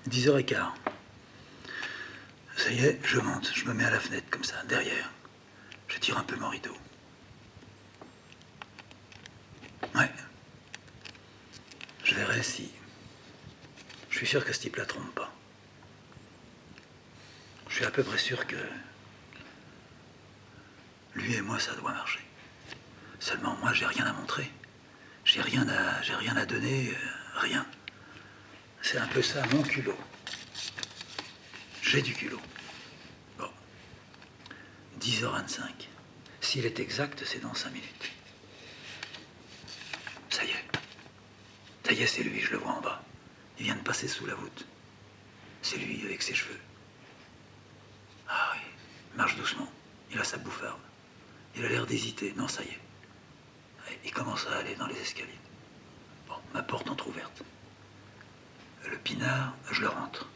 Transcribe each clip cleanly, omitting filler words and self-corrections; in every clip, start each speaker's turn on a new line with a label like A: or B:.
A: 10h15. Ça y est, je monte, je me mets à la fenêtre comme ça, derrière. Je tire un peu mon rideau. Ouais. Je verrai si... Je suis sûr que ce type-là trompe pas. Je suis à peu près sûr que... Lui et moi, ça doit marcher. Seulement, moi, j'ai rien à montrer. J'ai rien à donner, rien. C'est un peu ça, mon culot. J'ai du culot. Bon. 10h25. S'il est exact, c'est dans 5 minutes. Ça y est. Ça y est, c'est lui, je le vois en bas. Il vient de passer sous la voûte. C'est lui, avec ses cheveux. Ah oui, il marche doucement. Il a sa bouffarde. Il a l'air d'hésiter. Non, ça y est. Il commence à aller dans les escaliers. Bon, ma porte entr'ouverte. Le pinard, je le rentre.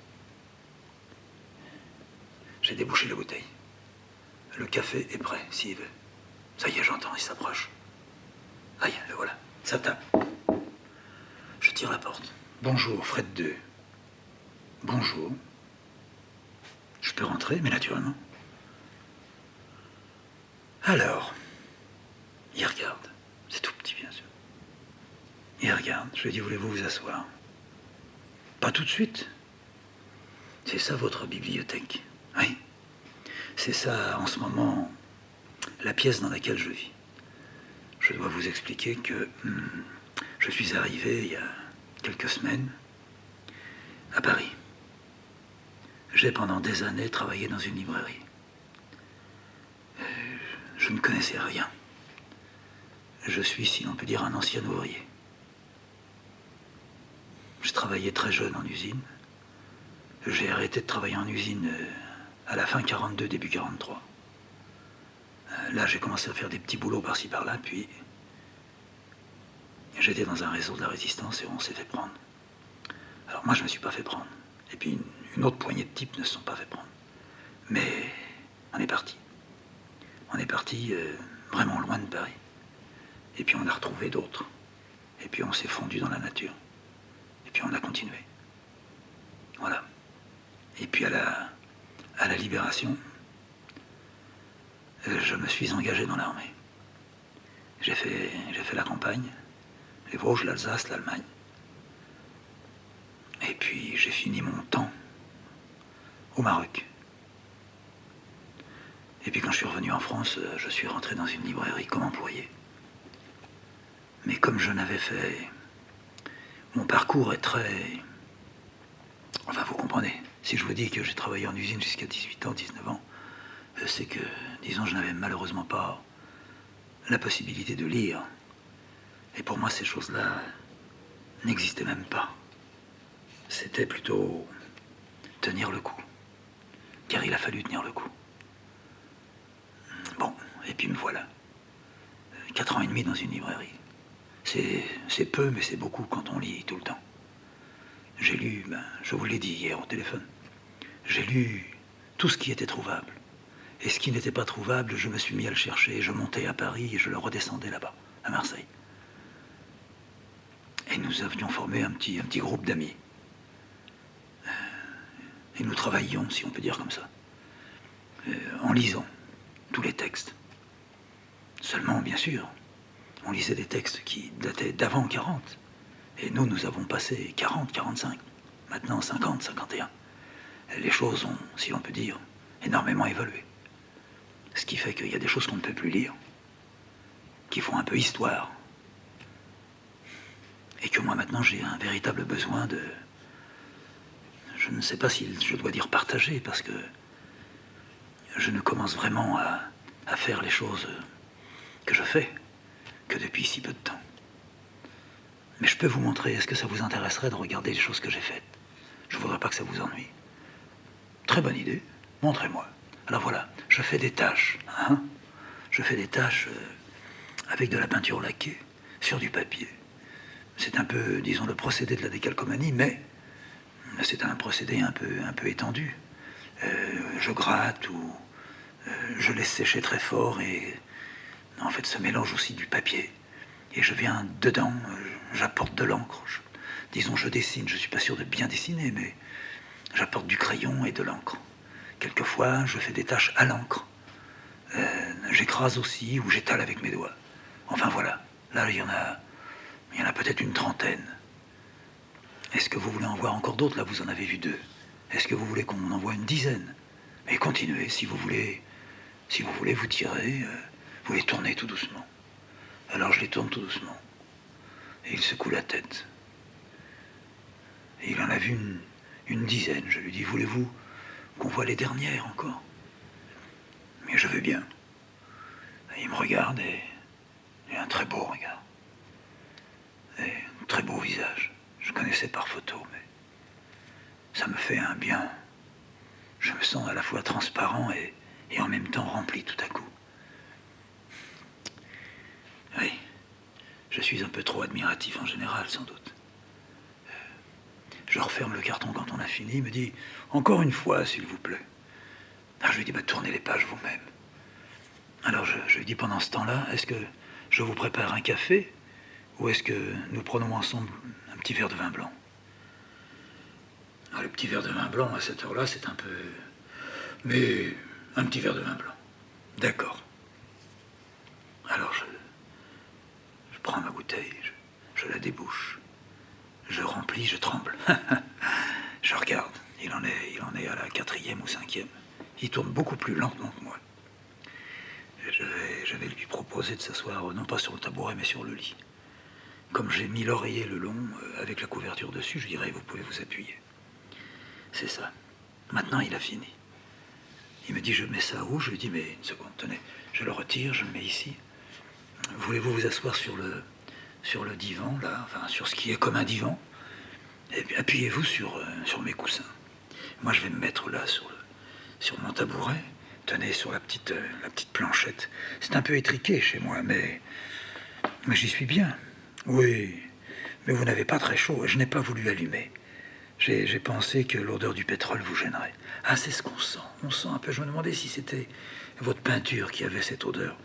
A: J'ai débouché la bouteille. Le café est prêt, s'il veut. Ça y est, j'entends, il s'approche. Aïe, le voilà. Ça tape. Je tire la porte. Bonjour, Fred II. Bonjour. Je peux rentrer, mais naturellement. Alors, il regarde. C'est tout petit, bien sûr. Il regarde. Je lui dis, voulez-vous vous asseoir? Pas tout de suite. C'est ça votre bibliothèque? Oui. C'est ça, en ce moment, la pièce dans laquelle je vis. Je dois vous expliquer que je suis arrivé il y a quelques semaines à Paris. J'ai pendant des années travaillé dans une librairie. Je ne connaissais rien. Je suis, si l'on peut dire, un ancien ouvrier. Je travaillais très jeune en usine. J'ai arrêté de travailler en usine à la fin 42, début 43. Là, j'ai commencé à faire des petits boulots par-ci par-là, puis j'étais dans un réseau de la résistance et on s'est fait prendre. Alors moi, je ne me suis pas fait prendre. Et puis une autre poignée de types ne se sont pas fait prendre. Mais on est parti. On est parti vraiment loin de Paris. Et puis on a retrouvé d'autres. Et puis on s'est fondu dans la nature. Et puis on a continué. Voilà. Et puis à la Libération, je me suis engagé dans l'armée. J'ai fait la campagne, les Vosges, l'Alsace, l'Allemagne. Et puis j'ai fini mon temps au Maroc. Et puis quand je suis revenu en France, je suis rentré dans une librairie comme employé. Mais comme je n'avais fait... Mon parcours est très... Enfin, vous comprenez. Si je vous dis que j'ai travaillé en usine jusqu'à 18 ans, 19 ans, c'est que, disons, je n'avais malheureusement pas la possibilité de lire. Et pour moi, ces choses-là n'existaient même pas. C'était plutôt tenir le coup. Car il a fallu tenir le coup. Bon, et puis me voilà. 4 ans et demi dans une librairie. C'est peu, mais c'est beaucoup quand on lit tout le temps. J'ai lu, je vous l'ai dit hier au téléphone, j'ai lu tout ce qui était trouvable. Et ce qui n'était pas trouvable, je me suis mis à le chercher. Je montais à Paris et je le redescendais là-bas, à Marseille. Et nous avions formé un petit groupe d'amis. Et nous travaillions, si on peut dire comme ça, en lisant tous les textes. Seulement, bien sûr, on lisait des textes qui dataient d'avant 40. Et nous avons passé 40, 45, maintenant 50, 51. Les choses ont, si l'on peut dire, énormément évolué. Ce qui fait qu'il y a des choses qu'on ne peut plus lire, qui font un peu histoire. Et que moi maintenant j'ai un véritable besoin de... Je ne sais pas si je dois dire partager, parce que je ne commence vraiment à faire les choses que je fais que depuis si peu de temps. Mais je peux vous montrer, est-ce que ça vous intéresserait de regarder les choses que j'ai faites? Je ne voudrais pas que ça vous ennuie. Très bonne idée, montrez-moi. Alors voilà, je fais des taches. Hein, je fais des taches avec de la peinture laquée sur du papier. C'est un peu, disons, le procédé de la décalcomanie, mais c'est un procédé un peu étendu. Je gratte ou je laisse sécher très fort et en fait ce mélange aussi du papier. Et je viens dedans, j'apporte de l'encre. Disons, je dessine, je ne suis pas sûr de bien dessiner, mais J'apporte du crayon et de l'encre. Quelquefois, je fais des tâches à l'encre. J'écrase aussi ou j'étale avec mes doigts. Enfin voilà, là il y en a peut-être une trentaine. Est-ce que vous voulez en voir encore d'autres? Là vous en avez vu 2. Est-ce que vous voulez qu'on en voie une dizaine? Mais continuez, si vous voulez vous tirer, vous les tournez tout doucement. Alors je les tourne tout doucement. Et il secoue la tête. Et il en a vu une dizaine. Je lui dis, voulez-vous qu'on voit les dernières encore? Mais je veux bien. Et il me regarde et un très beau regard. Et un très beau visage. Je connaissais par photo, mais ça me fait un bien. Je me sens à la fois transparent et en même temps rempli tout à coup. Oui, je suis un peu trop admiratif en général, sans doute. Je referme le carton quand on a fini. Il me dit, encore une fois, s'il vous plaît. Alors je lui dis, tournez les pages vous-même. Alors je lui dis, pendant ce temps-là, est-ce que je vous prépare un café ou est-ce que nous prenons ensemble un petit verre de vin blanc? Alors le petit verre de vin blanc, à cette heure-là, c'est un peu... Mais un petit verre de vin blanc. D'accord. Alors je prends ma bouteille, je la débouche. Je remplis, je tremble. Je regarde. Il en est à la 4e ou 5e. Il tourne beaucoup plus lentement que moi. Je vais lui proposer de s'asseoir, non pas sur le tabouret, mais sur le lit. Comme j'ai mis l'oreiller le long, avec la couverture dessus, je dirais, vous pouvez vous appuyer. C'est ça. Maintenant, il a fini. Il me dit, je mets ça où? Je lui dis, mais une seconde, tenez. Je le retire, je le mets ici. Voulez-vous vous asseoir sur le divan, là, enfin, sur ce qui est comme un divan? Et puis appuyez-vous sur mes coussins. Moi, je vais me mettre là, sur mon tabouret. Tenez, sur la petite planchette. C'est un peu étriqué chez moi, mais j'y suis bien. Oui, mais vous n'avez pas très chaud. Je n'ai pas voulu allumer. J'ai pensé que l'odeur du pétrole vous gênerait. Ah, c'est ce qu'on sent. On sent un peu. Je me demandais si c'était votre peinture qui avait cette odeur.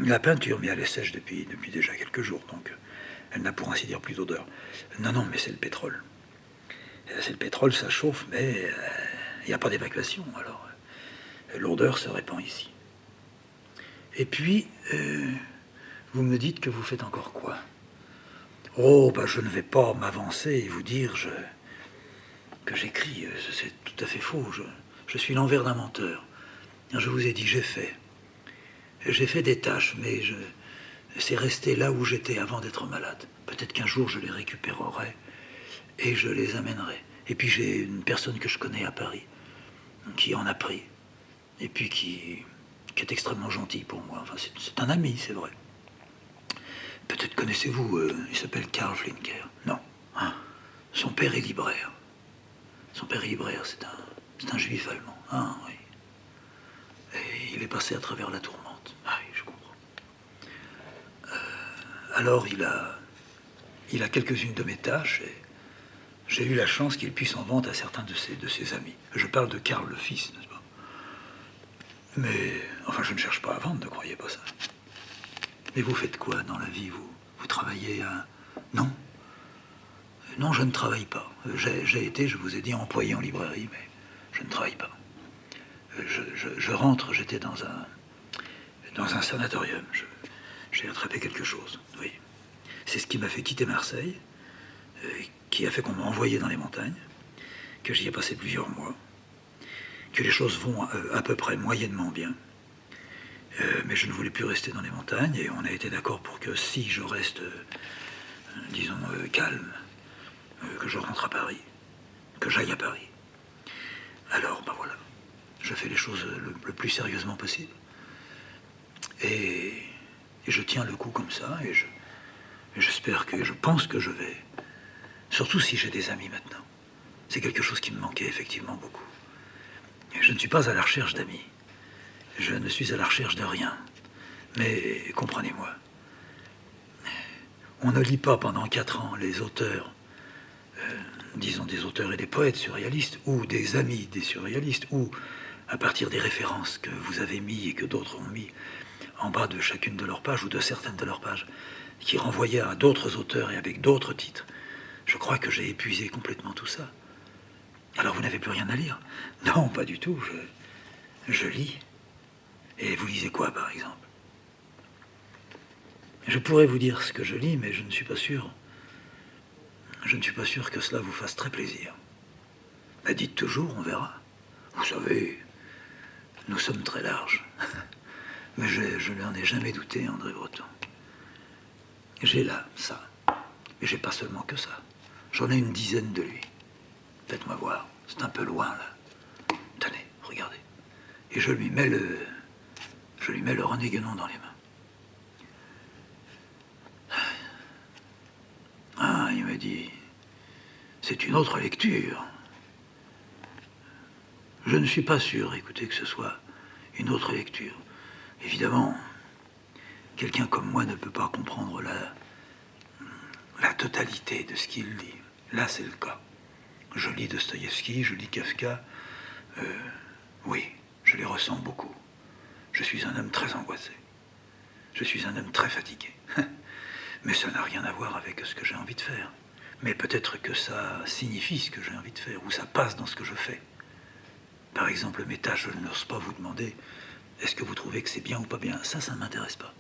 A: La peinture, mais elle est sèche depuis déjà quelques jours, donc elle n'a pour ainsi dire plus d'odeur. Non, mais c'est le pétrole. C'est le pétrole, ça chauffe, mais il n'y a pas d'évacuation, alors l'odeur se répand ici. Et puis, vous me dites que vous faites encore quoi? Oh, je ne vais pas m'avancer et vous dire que j'écris. C'est tout à fait faux. Je suis l'envers d'un menteur. Je vous ai dit, j'ai fait des tâches, mais c'est resté là où j'étais avant d'être malade. Peut-être qu'un jour je les récupérerai et je les amènerai. Et puis j'ai une personne que je connais à Paris qui en a pris et puis qui est extrêmement gentil pour moi. Enfin, c'est un ami, c'est vrai. Peut-être connaissez-vous, il s'appelle Karl Flinker. Non. Hein. Son père est libraire. Son père est libraire, c'est un juif allemand. Ah, oui. Et il est passé à travers la tourmente. Ah oui, je comprends. Alors il a quelques-unes de mes tâches et j'ai eu la chance qu'il puisse en vendre à certains de ses amis. Je parle de Karl le fils, n'est-ce pas? Mais, enfin, je ne cherche pas à vendre, ne croyez pas ça. Mais vous faites quoi dans la vie? Vous travaillez à... Non. Non, je ne travaille pas. J'ai été, je vous ai dit, employé en librairie, mais je ne travaille pas. Je rentre, j'étais dans un sanatorium. J'ai attrapé quelque chose, oui. C'est ce qui m'a fait quitter Marseille, qui a fait qu'on m'a envoyé dans les montagnes, que j'y ai passé plusieurs mois, que les choses vont à peu près moyennement bien. Mais je ne voulais plus rester dans les montagnes, et on a été d'accord pour que si je reste, disons, calme, que je rentre à Paris, que j'aille à Paris. Alors, voilà, je fais les choses le plus sérieusement possible. Et je tiens le coup comme ça, et je pense que je vais, surtout si j'ai des amis maintenant. C'est quelque chose qui me manquait effectivement beaucoup. Et je ne suis pas à la recherche d'amis. Je ne suis à la recherche de rien. Mais comprenez-moi, on ne lit pas pendant 4 ans les auteurs, disons des auteurs et des poètes surréalistes, ou des amis des surréalistes, ou à partir des références que vous avez mis et que d'autres ont mis en bas de chacune de leurs pages, ou de certaines de leurs pages, qui renvoyaient à d'autres auteurs et avec d'autres titres. Je crois que j'ai épuisé complètement tout ça. Alors vous n'avez plus rien à lire? Non, pas du tout, je lis. Et vous lisez quoi, par exemple? Je pourrais vous dire ce que je lis, mais je ne suis pas sûr. Je ne suis pas sûr que cela vous fasse très plaisir. Mais dites toujours, on verra. Vous savez, nous sommes très larges. Mais je n'en ai jamais douté, André Breton. J'ai là, ça. Mais j'ai pas seulement que ça. J'en ai une dizaine de lui. Faites-moi voir. C'est un peu loin, là. Tenez, regardez. Et je lui mets le René Guénon dans les mains. Ah, il me dit, c'est une autre lecture. Je ne suis pas sûr, écoutez, que ce soit une autre lecture. Évidemment, quelqu'un comme moi ne peut pas comprendre la totalité de ce qu'il dit. Là, c'est le cas. Je lis Dostoïevski, je lis Kafka. Oui, je les ressens beaucoup. Je suis un homme très angoissé. Je suis un homme très fatigué. Mais ça n'a rien à voir avec ce que j'ai envie de faire. Mais peut-être que ça signifie ce que j'ai envie de faire, ou ça passe dans ce que je fais. Par exemple, mes tâches, je n'ose pas vous demander, est-ce que vous trouvez que c'est bien ou pas bien? Ça ne m'intéresse pas.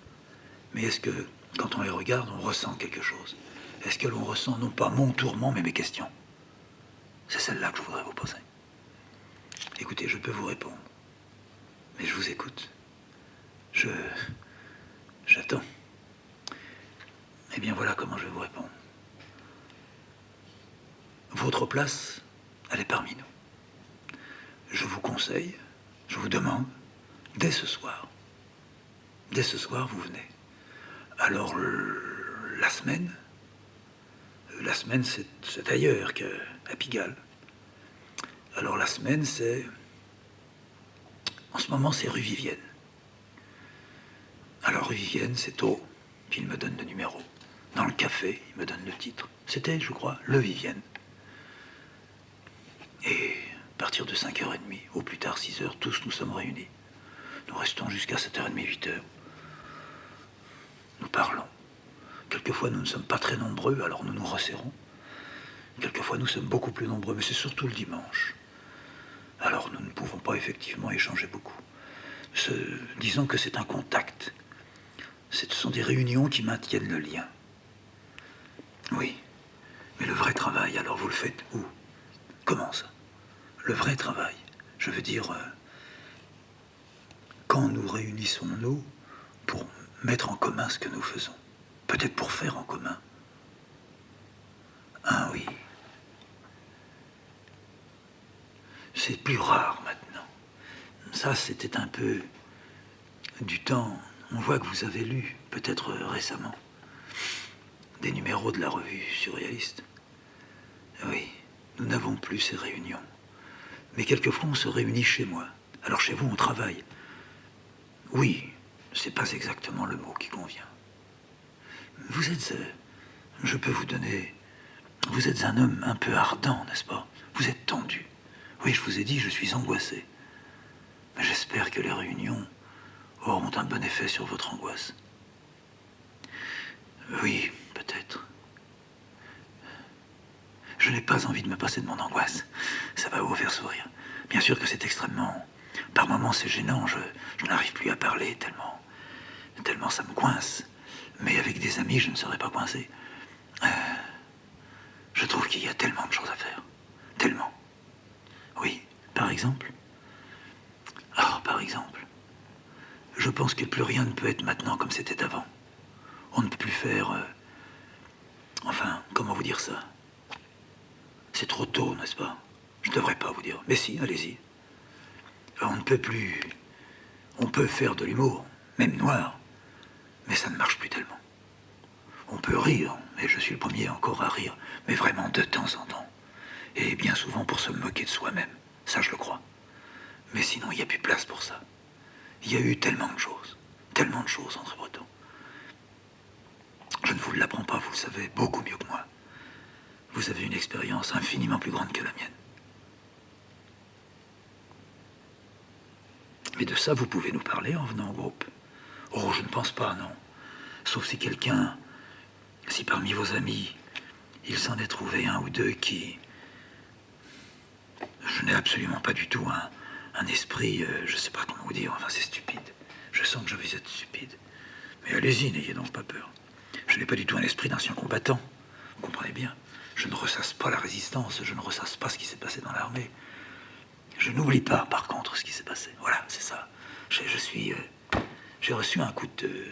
A: Mais est-ce que, quand on les regarde, on ressent quelque chose? Est-ce que l'on ressent non pas mon tourment, mais mes questions? C'est celle-là que je voudrais vous poser. Écoutez, je peux vous répondre. Mais je vous écoute. J'attends. Eh bien, voilà comment je vais vous répondre. Votre place, elle est parmi nous. Je vous conseille, je vous demande, dès ce soir, vous venez. Alors, la semaine, c'est ailleurs qu'à Pigalle. Alors, la semaine, en ce moment, c'est rue Vivienne. Alors, rue Vivienne, c'est tôt, puis il me donne le numéro. Dans le café, il me donne le titre. C'était, je crois, le Vivienne. Et à partir de 5h30, au plus tard 6h, tous nous sommes réunis. Nous restons jusqu'à 7h30, 8h. Nous parlons. Quelquefois, nous ne sommes pas très nombreux, alors nous nous resserrons. Quelquefois, nous sommes beaucoup plus nombreux, mais c'est surtout le dimanche. Alors, nous ne pouvons pas effectivement échanger beaucoup. Disons que c'est un contact. Ce sont des réunions qui maintiennent le lien. Oui, mais le vrai travail, alors vous le faites où? Comment ça? Le vrai travail, je veux dire, quand nous réunissons-nous pour mettre en commun ce que nous faisons, peut-être pour faire en commun. Ah oui, c'est plus rare maintenant. Ça, c'était un peu du temps. On voit que vous avez lu, peut-être récemment, des numéros de la revue surréaliste. Oui, nous n'avons plus ces réunions. Mais quelquefois, on se réunit chez moi. Alors chez vous, on travaille. Oui, c'est pas exactement le mot qui convient. Vous êtes, je peux vous donner, vous êtes un homme un peu ardent, n'est-ce pas? Vous êtes tendu. Oui, je vous ai dit, je suis angoissé. Mais j'espère que les réunions auront un bon effet sur votre angoisse. Oui, peut-être. Je n'ai pas envie de me passer de mon angoisse. Ça va vous faire sourire. Bien sûr que c'est extrêmement... Par moments, c'est gênant. Je n'arrive plus à parler tellement ça me coince. Mais avec des amis, je ne serais pas coincé. Je trouve qu'il y a tellement de choses à faire. Tellement. Oui, par exemple. Ah, par exemple. Je pense que plus rien ne peut être maintenant comme c'était avant. On ne peut plus faire... Enfin, comment vous dire ça? C'est trop tôt, n'est-ce pas? Je ne devrais pas vous dire. Mais si, allez-y. On ne peut plus... On peut faire de l'humour, même noir, mais ça ne marche plus tellement. On peut rire, et je suis le premier encore à rire, mais vraiment de temps en temps. Et bien souvent pour se moquer de soi-même. Ça, je le crois. Mais sinon, il n'y a plus de place pour ça. Il y a eu tellement de choses, André Breton. Je ne vous l'apprends pas, vous le savez beaucoup mieux que moi. Vous avez une expérience infiniment plus grande que la mienne. Mais de ça, vous pouvez nous parler en venant au groupe. Oh, je ne pense pas, non. Sauf si si parmi vos amis, il s'en est trouvé un ou deux qui... absolument pas du tout un esprit, je sais pas comment vous dire, enfin c'est stupide. Je sens que je vais être stupide. Mais allez-y, n'ayez donc pas peur. Je n'ai pas du tout un esprit d'ancien combattant. Vous comprenez bien. Je ne ressasse pas la résistance, je ne ressasse pas ce qui s'est passé dans l'armée. Je n'oublie pas, par contre, ce qui s'est passé. Voilà, c'est ça. J'ai reçu un coup de...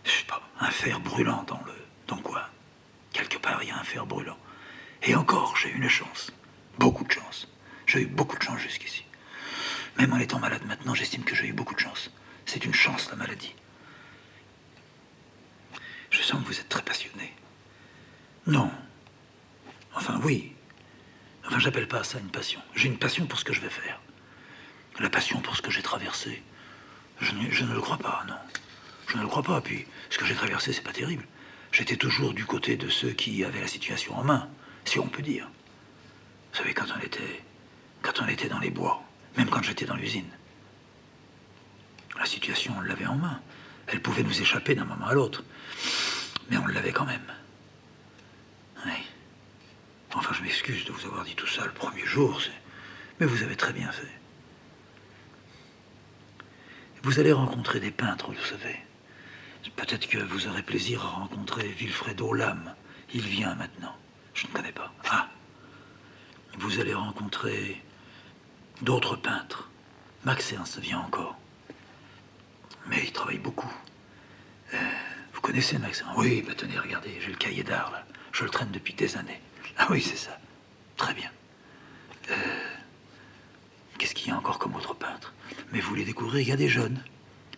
A: Je sais pas, un fer brûlant dans quoi? Quelque part, il y a un fer brûlant. Et encore, j'ai eu une chance. Beaucoup de chance. J'ai eu beaucoup de chance jusqu'ici. Même en étant malade maintenant, j'estime que j'ai eu beaucoup de chance. C'est une chance, la maladie. Je sens que vous êtes très passionné. Non. Enfin, oui. Enfin, j'appelle pas ça une passion. J'ai une passion pour ce que je vais faire. La passion pour ce que j'ai traversé, je ne le crois pas, non. Je ne le crois pas. Puis, ce que j'ai traversé, c'est pas terrible. J'étais toujours du côté de ceux qui avaient la situation en main, si on peut dire. Vous savez, quand on était dans les bois, même quand j'étais dans l'usine, la situation, on l'avait en main. Elle pouvait nous échapper d'un moment à l'autre. Mais on l'avait quand même. Oui. Enfin, je m'excuse de vous avoir dit tout ça le premier jour, mais vous avez très bien fait. Vous allez rencontrer des peintres, vous savez. Peut-être que vous aurez plaisir à rencontrer Vilfredo Lame. Il vient maintenant. Je ne connais pas. Ah. Vous allez rencontrer d'autres peintres. Max Ernst vient encore. Mais il travaille beaucoup. Vous connaissez Max Ernst? Oui, bah tenez, regardez, j'ai le cahier d'art, là. Je le traîne depuis des années. Ah oui, c'est ça. Très bien. Qu'est-ce qu'il y a encore comme autre peintre? Mais vous les découvrez, il y a des jeunes.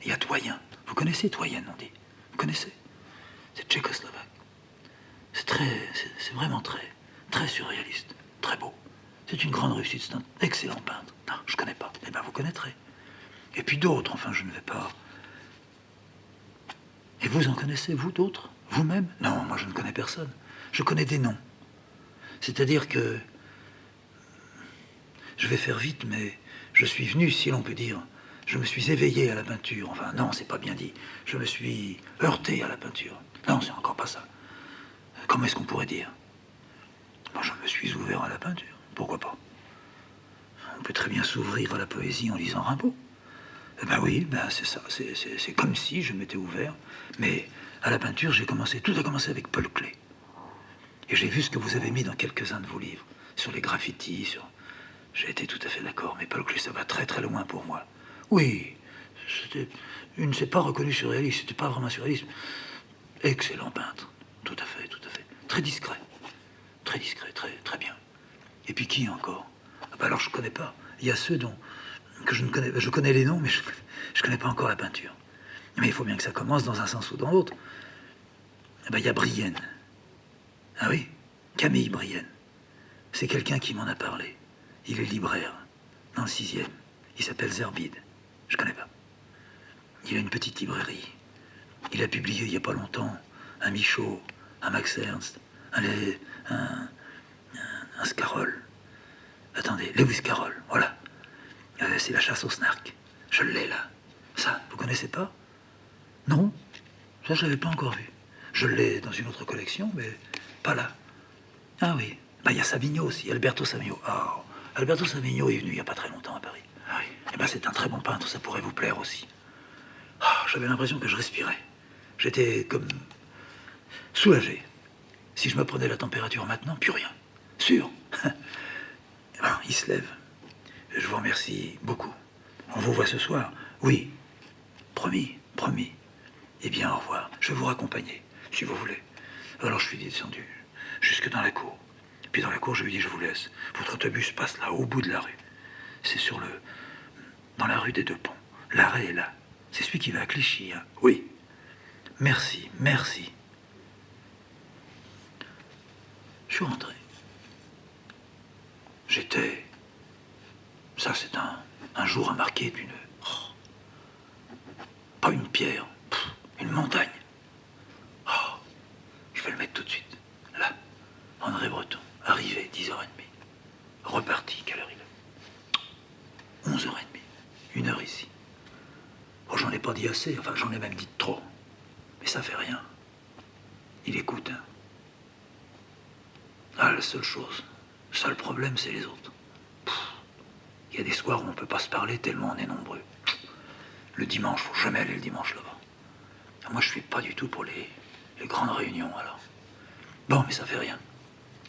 A: Il y a Toyen. Vous connaissez Toyen, on dit? Vous connaissez? C'est tchécoslovaque. C'est vraiment très surréaliste. Très beau. C'est une grande réussite. C'est un excellent peintre. Non, je connais pas. Eh bien, vous connaîtrez. Et puis d'autres, enfin, je ne vais pas... Et vous en connaissez, vous, d'autres? Vous-même? Non, moi, je ne connais personne. Je connais des noms. C'est-à-dire que... Je vais faire vite, mais je suis venu, si l'on peut dire. Je me suis éveillé à la peinture. Enfin, non, c'est pas bien dit. Je me suis heurté à la peinture. Non, c'est encore pas ça. Comment est-ce qu'on pourrait dire? Moi, je me suis ouvert à la peinture. Pourquoi pas? On peut très bien s'ouvrir à la poésie en lisant Rimbaud. Eh ben oui, ben c'est ça. C'est comme si je m'étais ouvert. Mais à la peinture, tout a commencé avec Paul Klee. Et j'ai vu ce que vous avez mis dans quelques-uns de vos livres. Sur les graffitis, J'ai été tout à fait d'accord. Mais Paul Klee, ça va très très loin pour moi. Oui, il ne s'est pas reconnu surréaliste. C'était pas vraiment surréaliste. Excellent peintre. Tout à fait, tout à fait. Très discret. Très discret, très bien. Et puis qui encore? Ah bah alors je connais pas. Il y a ceux que je ne connais pas. Je connais les noms, mais je connais pas encore la peinture. Mais il faut bien que ça commence dans un sens ou dans l'autre. Eh ben, il y a Brienne. Ah oui? Camille Brienne. C'est quelqu'un qui m'en a parlé. Il est libraire, dans le 6e. Il s'appelle Zerbide. Je connais pas. Il a une petite librairie. Il a publié il y a pas longtemps un Michaud, un Max Ernst, un Scarroll. Attendez, Lewis Carroll, voilà. C'est La chasse au snark. Je l'ai là. Ça, vous connaissez pas? Non? Ça, je l'avais pas encore vu. Je l'ai dans une autre collection, mais pas là. Ah oui. Bah, il y a Savigno aussi, Alberto Savigno. Oh, Alberto Savigno est venu il y a pas très longtemps à Paris. Ah oui. Eh ben, c'est un très bon peintre, ça pourrait vous plaire aussi. Oh, j'avais l'impression que je respirais. J'étais comme soulagé. Si je me prenais la température maintenant, plus rien. Sûr. Ben, il se lève. Je vous remercie beaucoup. On vous voit ce soir? Oui. Promis, promis. Eh bien, au revoir. Je vais vous raccompagner, si vous voulez. Alors, je suis descendu jusque dans la cour. Puis dans la cour, je lui dis, je vous laisse. Votre autobus passe là, au bout de la rue. C'est dans la rue des Deux Ponts. L'arrêt est là. C'est celui qui va à Clichy, hein? Oui. Merci, merci. Je suis rentré. Ça, c'est un jour à marquer d'une... pas une pierre, une montagne. Oh, je vais le mettre tout de suite. Là, André Breton, arrivé, 10h30. Reparti, quelle heure il est? 11h30. 1 heure ici. Oh, j'en ai pas dit assez, enfin, j'en ai même dit trop. Mais ça fait rien. Il écoute, hein. Ah, la seule chose, le seul problème, c'est les autres. Il y a des soirs où on ne peut pas se parler tellement on est nombreux. Le dimanche, faut jamais aller le dimanche là-bas. Moi, je suis pas du tout pour les grandes réunions, alors. Bon, mais ça fait rien.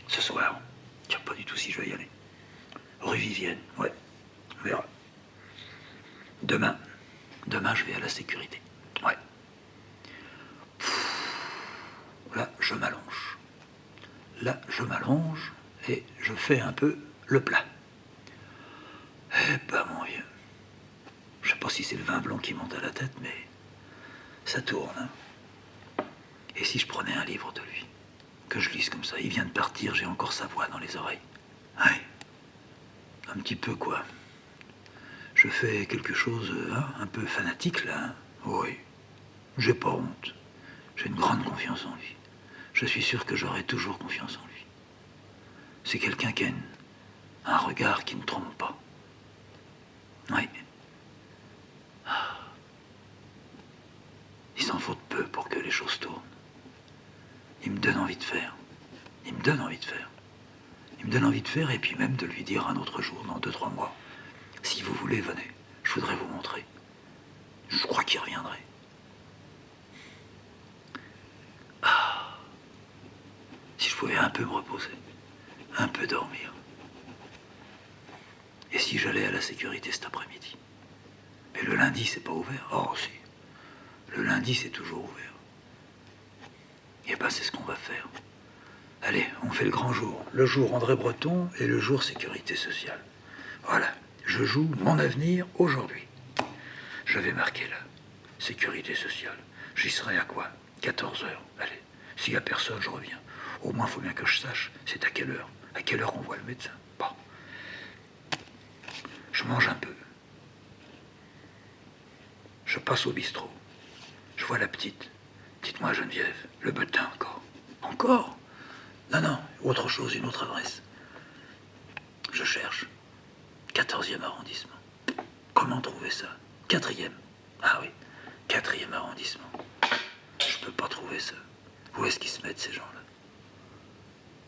A: Ce soir, je ne sais pas du tout si je vais y aller. Rue Vivienne, ouais, on verra. Demain, je vais à la sécurité. Ouais. Là, je m'allonge. Là, je m'allonge et je fais un peu le plat. Eh ben, mon vieux. Je sais pas si c'est le vin blanc qui monte à la tête, mais ça tourne. Hein. Et si je prenais un livre de lui, que je lise comme ça, il vient de partir, j'ai encore sa voix dans les oreilles. Ouais. Un petit peu, quoi. Je fais quelque chose, hein, un peu fanatique, là. Hein. Oui. J'ai pas honte. J'ai une grande confiance en lui. Je suis sûr que j'aurai toujours confiance en lui. C'est quelqu'un qui a un regard qui ne trompe pas. Oui. Il s'en faut de peu pour que les choses tournent. Il me donne envie de faire. Il me donne envie de faire. Il me donne envie de faire et puis même de lui dire un autre jour, dans 2-3 mois, si vous voulez, venez. Je voudrais vous montrer. Je crois qu'il reviendrait. Ah. Si je pouvais un peu me reposer, un peu dormir. Et si j'allais à la sécurité cet après-midi? Mais le lundi, c'est pas ouvert. Oh, si. Le lundi, c'est toujours ouvert. Et ben, c'est ce qu'on va faire. Allez, on fait le grand jour. Le jour André Breton et le jour sécurité sociale. Voilà, je joue mon avenir aujourd'hui. Je vais marquer là. Sécurité sociale. J'y serai à quoi? 14 heures. Allez, s'il n'y a personne, je reviens. Au moins, il faut bien que je sache, c'est à quelle heure. À quelle heure on voit le médecin. Bon. Je mange un peu. Je passe au bistrot. Je vois la petite. Dites-moi, Geneviève, le butin encore. Encore? Non, non, autre chose, une autre adresse. Je cherche. 14e arrondissement. Comment trouver ça? 4e. Ah oui, 4e arrondissement. Je peux pas trouver ça. Où est-ce qu'ils se mettent, ces gens-là?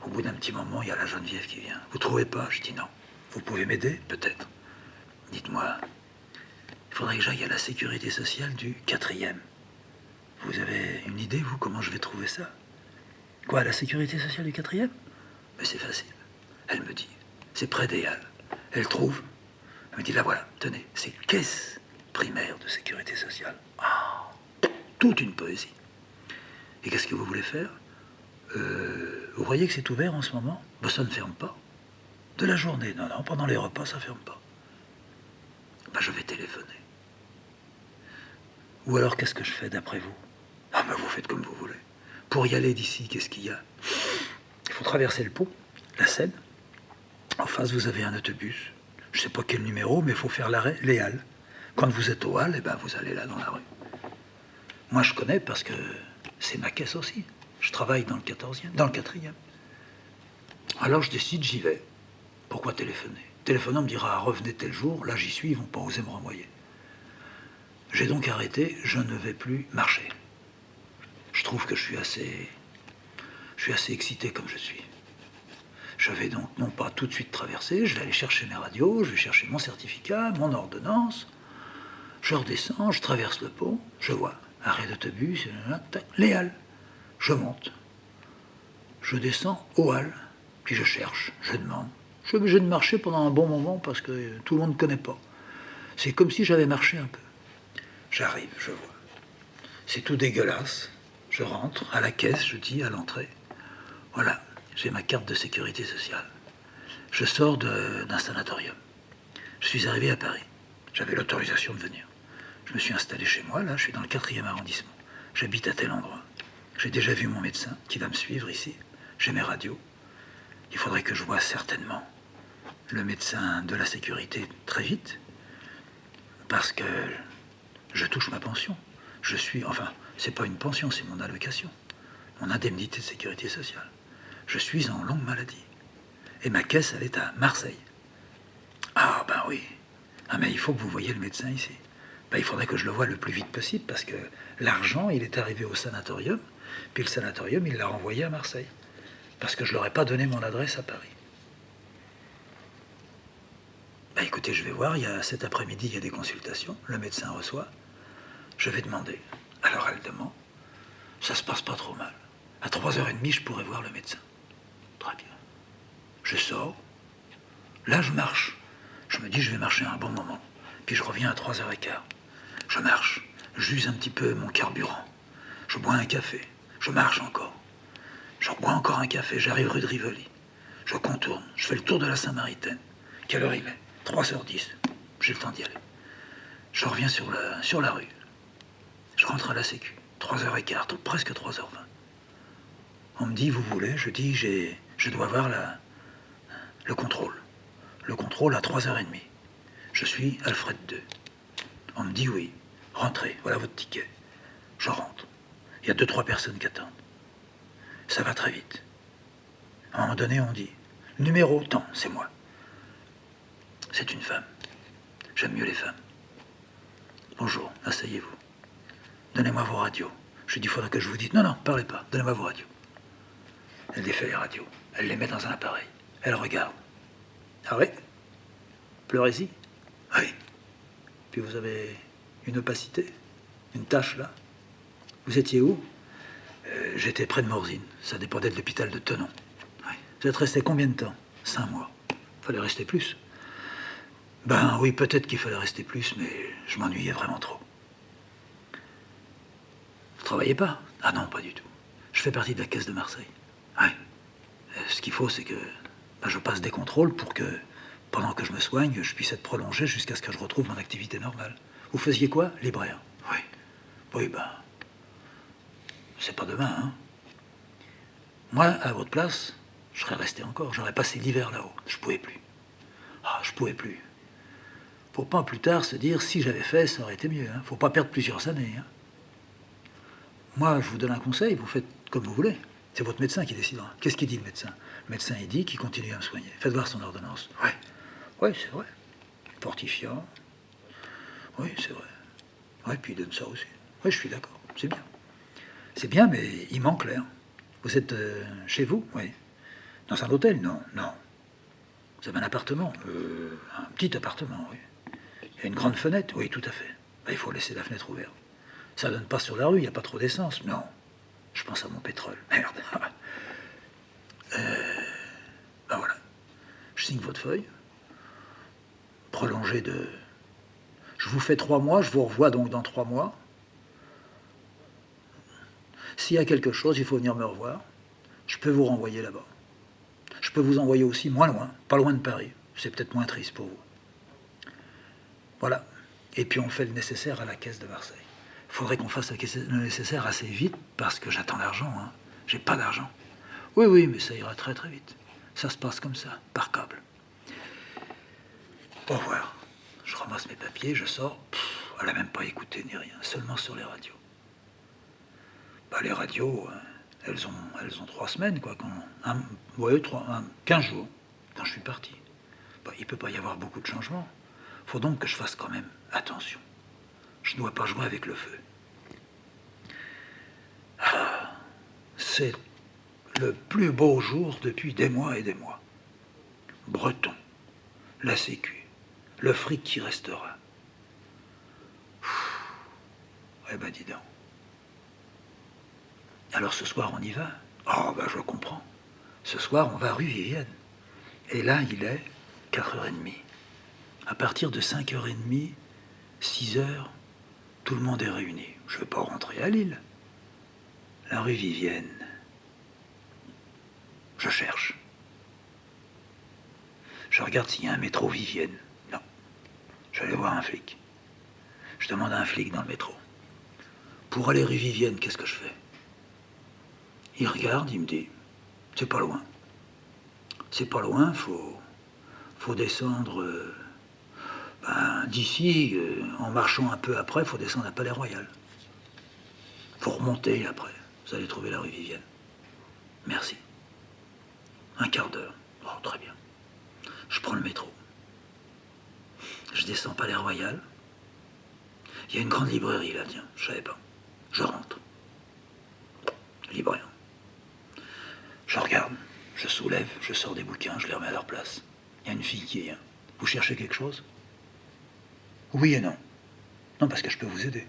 A: Au bout d'un petit moment, il y a la Geneviève qui vient. Vous trouvez pas? Je dis non. Vous pouvez m'aider? Peut-être. Dites-moi, il faudrait que j'aille à la sécurité sociale du 4e. Vous avez une idée, vous, comment je vais trouver ça? Quoi, la sécurité sociale du 4e? Mais c'est facile. Elle me dit, c'est près des Halles. Elle trouve. Elle me dit, là voilà, tenez, c'est caisse primaire de sécurité sociale. Ah, toute une poésie. Et qu'est-ce que vous voulez faire? Vous voyez que c'est ouvert en ce moment? Ben, ça ne ferme pas. De la journée, non, non, pendant les repas, ça ne ferme pas. Ben, je vais téléphoner. Ou alors, qu'est-ce que je fais d'après vous? Ah ben, vous faites comme vous voulez. Pour y aller d'ici, qu'est-ce qu'il y a? Il faut traverser le pont, la Seine. En face, vous avez un autobus. Je ne sais pas quel numéro, mais il faut faire l'arrêt, les Halles. Quand vous êtes aux Halles, eh ben, vous allez là dans la rue. Moi, je connais parce que c'est ma caisse aussi. Je travaille dans le 14e, dans le 4e. Alors, je décide, j'y vais. Pourquoi téléphoner? Téléphonant me dira, revenez tel jour. Là, j'y suis, ils vont pas oser me renvoyer. J'ai donc arrêté, je ne vais plus marcher. Je trouve que je suis assez excité comme je suis. Je vais donc non pas tout de suite traverser, je vais aller chercher mes radios, je vais chercher mon certificat, mon ordonnance, je redescends, je traverse le pont, je vois arrêt d'autobus, les Halles. Je monte, je descends aux Halles, puis je cherche, je demande. Je suis obligé de marcher pendant un bon moment parce que tout le monde ne connaît pas. C'est comme si j'avais marché un peu. J'arrive, je vois. C'est tout dégueulasse. Je rentre à la caisse, je dis à l'entrée, voilà, j'ai ma carte de sécurité sociale. Je sors d'un sanatorium. Je suis arrivé à Paris. J'avais l'autorisation de venir. Je me suis installé chez moi, là, je suis dans le 4e arrondissement. J'habite à tel endroit. J'ai déjà vu mon médecin qui va me suivre ici. J'ai mes radios. Il faudrait que je voie certainement le médecin de la sécurité très vite, parce que je touche ma pension. Je suis, enfin, c'est pas une pension, c'est mon allocation, mon indemnité de sécurité sociale. Je suis en longue maladie. Et ma caisse, elle est à Marseille. Ah, ben oui. Ah, mais il faut que vous voyiez le médecin ici. Ben, il faudrait que je le voie le plus vite possible, parce que l'argent, il est arrivé au sanatorium, puis le sanatorium, il l'a renvoyé à Marseille. Parce que je leur ai pas donné mon adresse à Paris. Bah écoutez, je vais voir, cet après-midi, il y a des consultations, le médecin reçoit, je vais demander. Alors elle demande, ça se passe pas trop mal. À 3h30, je pourrais voir le médecin. Très bien. Je sors, là je marche. Je me dis, je vais marcher un bon moment. Puis je reviens à 3h15. Je marche, j'use un petit peu mon carburant. Je bois un café, je marche encore. Je bois encore un café, j'arrive rue de Rivoli. Je contourne, je fais le tour de la Saint-Maritaine. Quelle heure il est? 3h10. J'ai le temps d'y aller. Je reviens sur la rue. Je rentre à la Sécu. 3h15, presque 3h20. On me dit, vous voulez? Je dis, je dois avoir le contrôle. Le contrôle à 3h30. Je suis Alfred II. On me dit oui. Rentrez, voilà votre ticket. Je rentre. Il y a 2-3 personnes qui attendent. Ça va très vite. À un moment donné, on dit, numéro tant, c'est moi. C'est une femme. J'aime mieux les femmes. Bonjour, asseyez-vous. Donnez-moi vos radios. Je lui dis, il faudra que je vous dise. Non, non, parlez pas. Donnez-moi vos radios. Elle défait les radios. Elle les met dans un appareil. Elle regarde. Ah oui? Pleurésie? Oui. Puis vous avez une opacité? Une tache là? Vous étiez où? J'étais près de Morzine. Ça dépendait de l'hôpital de Tenon. Oui. Vous êtes resté combien de temps? 5 mois. Fallait rester plus. Ben oui, peut-être qu'il fallait rester plus, mais je m'ennuyais vraiment trop. Vous travaillez pas? Ah non, pas du tout. Je fais partie de la caisse de Marseille. Oui. Ce qu'il faut, c'est que je passe des contrôles pour que, pendant que je me soigne, je puisse être prolongé jusqu'à ce que je retrouve mon activité normale. Vous faisiez quoi? Libraire. Oui. Oui, ben... c'est pas demain, hein. Moi, à votre place, je serais resté encore. J'aurais passé l'hiver là-haut. Je pouvais plus. Ah, je pouvais plus. Faut pas plus tard se dire, si j'avais fait, ça aurait été mieux. Hein. Faut pas perdre plusieurs années. Hein. Moi, je vous donne un conseil, vous faites comme vous voulez. C'est votre médecin qui décidera. Qu'est-ce qu'il dit, le médecin? Le médecin, il dit qu'il continue à me soigner. Faites voir son ordonnance. Oui. Oui, c'est vrai. Fortifiant. Oui, c'est vrai. Oui, puis il donne ça aussi. Oui, je suis d'accord. C'est bien. C'est bien, mais il manque l'air. Vous êtes chez vous? Oui. Dans un hôtel? Non, non. Vous avez un appartement? Un petit appartement, oui. Il y a une grande fenêtre? Oui, tout à fait. Ben, il faut laisser la fenêtre ouverte. Ça donne pas sur la rue, il n'y a pas trop d'essence? Non. Je pense à mon pétrole. Merde. Ben voilà. Je signe votre feuille. Prolongé de... Je vous fais 3 mois, je vous revois donc dans 3 mois. S'il y a quelque chose, il faut venir me revoir. Je peux vous renvoyer là-bas. Je peux vous envoyer aussi moins loin, pas loin de Paris. C'est peut-être moins triste pour vous. Voilà. Et puis on fait le nécessaire à la caisse de Marseille. Il faudrait qu'on fasse le nécessaire assez vite parce que j'attends l'argent. Hein. J'ai pas d'argent. Oui, oui, mais ça ira très très vite. Ça se passe comme ça, par câble. Au revoir. Je ramasse mes papiers, je sors. Elle n'a même pas écouté ni rien, seulement sur les radios. Bah, les radios, elles ont 3 semaines, quoi. 15 jours, quand je suis parti. Bah, il ne peut pas y avoir beaucoup de changements. Faut donc que je fasse quand même attention. Je ne dois pas jouer avec le feu. Ah, c'est le plus beau jour depuis des mois et des mois. Breton, la Sécu, le fric qui restera. Eh ben dis donc. Alors ce soir on y va? Oh ben je comprends. Ce soir on va rue Vivienne. Et là il est 4h30. À partir de 5h30, 6h, tout le monde est réuni. Je ne veux pas rentrer à Lille. La rue Vivienne. Je cherche. Je regarde s'il y a un métro Vivienne. Non. Je vais aller voir un flic. Je demande à un flic dans le métro. Pour aller rue Vivienne, qu'est-ce que je fais? Il regarde, il me dit, c'est pas loin. C'est pas loin, faut descendre d'ici, en marchant un peu après, faut descendre à Palais Royal. Faut remonter après, vous allez trouver la rue Vivienne. Merci. Un quart d'heure. Oh, très bien. Je prends le métro. Je descends Palais Royal. Il y a une grande librairie là, tiens, je savais pas. Je rentre. Libraire. Je regarde, je soulève, je sors des bouquins, je les remets à leur place. Il y a une fille qui vient. Vous cherchez quelque chose? Oui et non. Non, parce que je peux vous aider.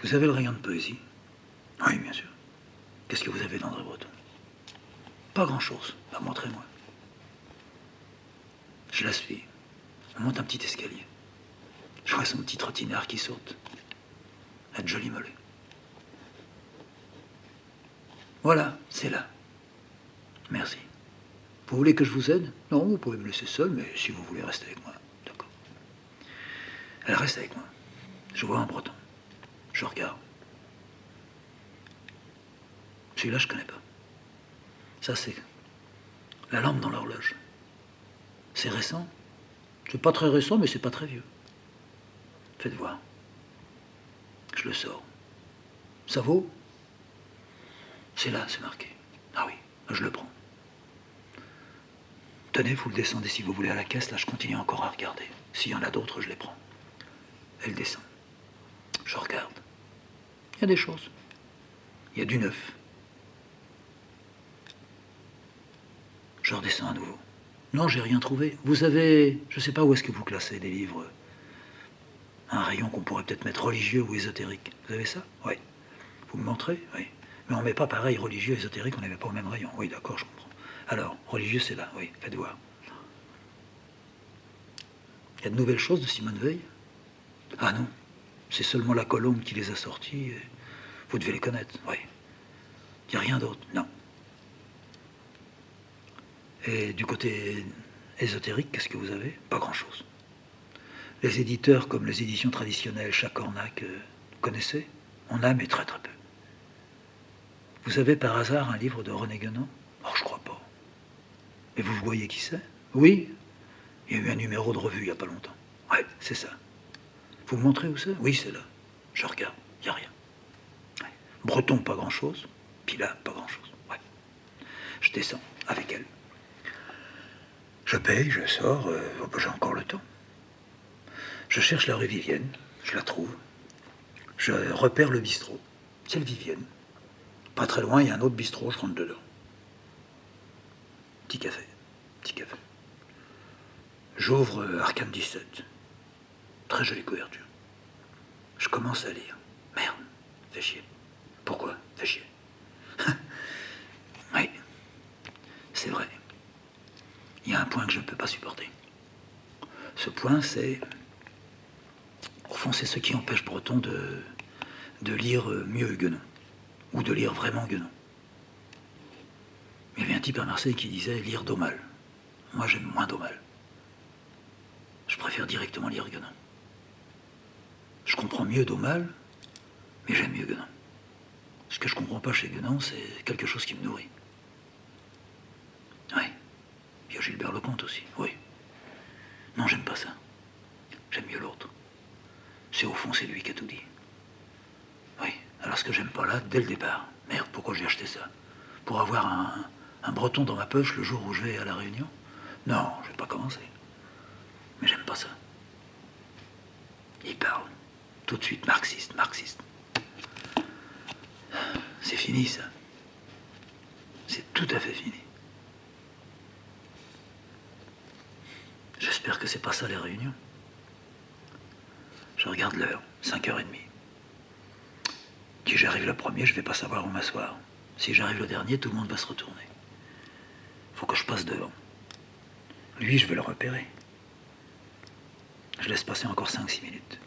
A: Vous avez le rayon de poésie? Oui, bien sûr. Qu'est-ce que vous avez d'André Breton? Pas grand-chose. Bah, montrez-moi. Je la suis. On monte un petit escalier. Je vois son petit trottinard qui saute. Un joli mollet. Voilà, c'est là. Merci. Vous voulez que je vous aide? Non, vous pouvez me laisser seul, mais si vous voulez rester avec moi, d'accord. Elle reste avec moi. Je vois un breton. Je regarde. Celui-là, je connais pas. Ça, c'est la lampe dans l'horloge. C'est récent. C'est pas très récent, mais c'est pas très vieux. Faites voir. Je le sors. Ça vaut? C'est là, c'est marqué. Ah oui, je le prends. Tenez, vous le descendez si vous voulez à la caisse. Là, je continue encore à regarder. S'il y en a d'autres, je les prends. Elle descend. Je regarde. Il y a des choses. Il y a du neuf. Je redescends à nouveau. Non, j'ai rien trouvé. Vous avez... Je sais pas où est-ce que vous classez des livres. Un rayon qu'on pourrait peut-être mettre religieux ou ésotérique. Vous avez ça? Oui. Vous me montrez? Oui. Mais on met pas pareil religieux, ésotérique, on n'avait pas au même rayon. Oui, d'accord, je comprends. Alors, religieux, c'est là. Oui, faites voir. Il y a de nouvelles choses de Simone Veil? Ah non. C'est seulement la Colombe qui les a sorties. Et vous devez les connaître, oui. Il n'y a rien d'autre, non. Et du côté ésotérique, qu'est-ce que vous avez? Pas grand-chose. Les éditeurs, comme les éditions traditionnelles, Chacornac, connaissez? On a, mais très très peu. Vous avez par hasard un livre de René Guénon? Oh, je crois pas. Mais vous voyez qui c'est? Oui. Il y a eu un numéro de revue il n'y a pas longtemps. Ouais, c'est ça. Vous me montrez où c'est? Oui, c'est là. Je regarde, il n'y a rien. Ouais. Breton, pas grand-chose. Puis là, pas grand-chose. Ouais. Je descends avec elle. Je paye, je sors, j'ai encore le temps. Je cherche la rue Vivienne, je la trouve. Je repère le bistrot. C'est le Vivienne. Pas très loin, il y a un autre bistrot, je rentre dedans. Petit café, petit café. J'ouvre Arcane 17. Très jolie couverture. Je commence à lire. Merde, fait chier. Pourquoi? Fait chier. Oui, c'est vrai. Il y a un point que je ne peux pas supporter. Ce point, c'est... Au fond, c'est ce qui empêche Breton de lire mieux Guénon. Ou de lire vraiment Guénon. Il y avait un type à Marseille qui disait lire Daumal. Moi, j'aime moins Daumal. Je préfère directement lire Guénon. Je comprends mieux Daumal, mais j'aime mieux Guénon. Ce que je comprends pas chez Guénon, c'est quelque chose qui me nourrit. Oui. Il y a Gilbert Lecomte aussi, oui. Non, j'aime pas ça. J'aime mieux l'autre. C'est au fond, c'est lui qui a tout dit. Oui. Alors ce que j'aime pas là, dès le départ, merde, pourquoi j'ai acheté ça? Pour avoir un breton dans ma poche le jour où je vais à la Réunion? Non, je vais pas commencer. Mais j'aime pas ça. Il parle. Tout de suite, marxiste, marxiste. C'est fini, ça. C'est tout à fait fini. J'espère que c'est pas ça, les réunions. Je regarde l'heure, 5h30. Si j'arrive le premier, je vais pas savoir où m'asseoir. Si j'arrive le dernier, tout le monde va se retourner. Faut que je passe devant. Lui, je vais le repérer. Je laisse passer encore 5-6 minutes.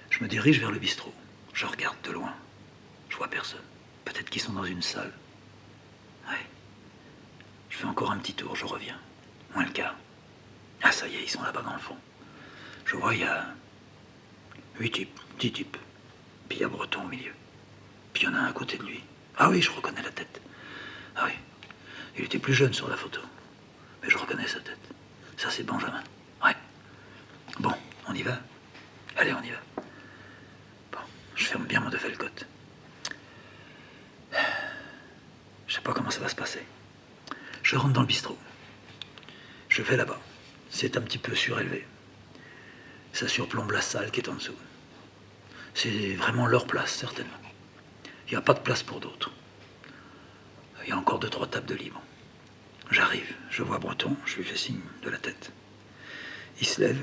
A: Je me dirige vers le bistrot. Je regarde de loin. Je vois personne. Peut-être qu'ils sont dans une salle. Ouais. Je fais encore un petit tour, je reviens. Moins le quart. Ah, ça y est, ils sont là-bas dans le fond. Je vois, il y a 8 types, 10 types. Puis il y a Breton au milieu. Puis il y en a un à côté de lui. Ah oui, je reconnais la tête. Ah oui. Il était plus jeune sur la photo. Mais je reconnais sa tête. Ça, c'est Benjamin. Ouais. Bon, on y va? Allez, on y va. Bon, je ferme bien mon de Felcotte. Je sais pas comment ça va se passer. Je rentre dans le bistrot. Je vais là-bas. C'est un petit peu surélevé. Ça surplombe la salle qui est en dessous. C'est vraiment leur place, certainement. Il n'y a pas de place pour d'autres. Il y a encore 2-3 tables de libre. J'arrive, je vois Breton, je lui fais signe de la tête. Il se lève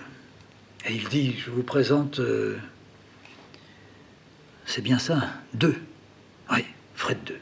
A: et il dit, je vous présente... c'est bien ça, 2. Oui, Fred 2.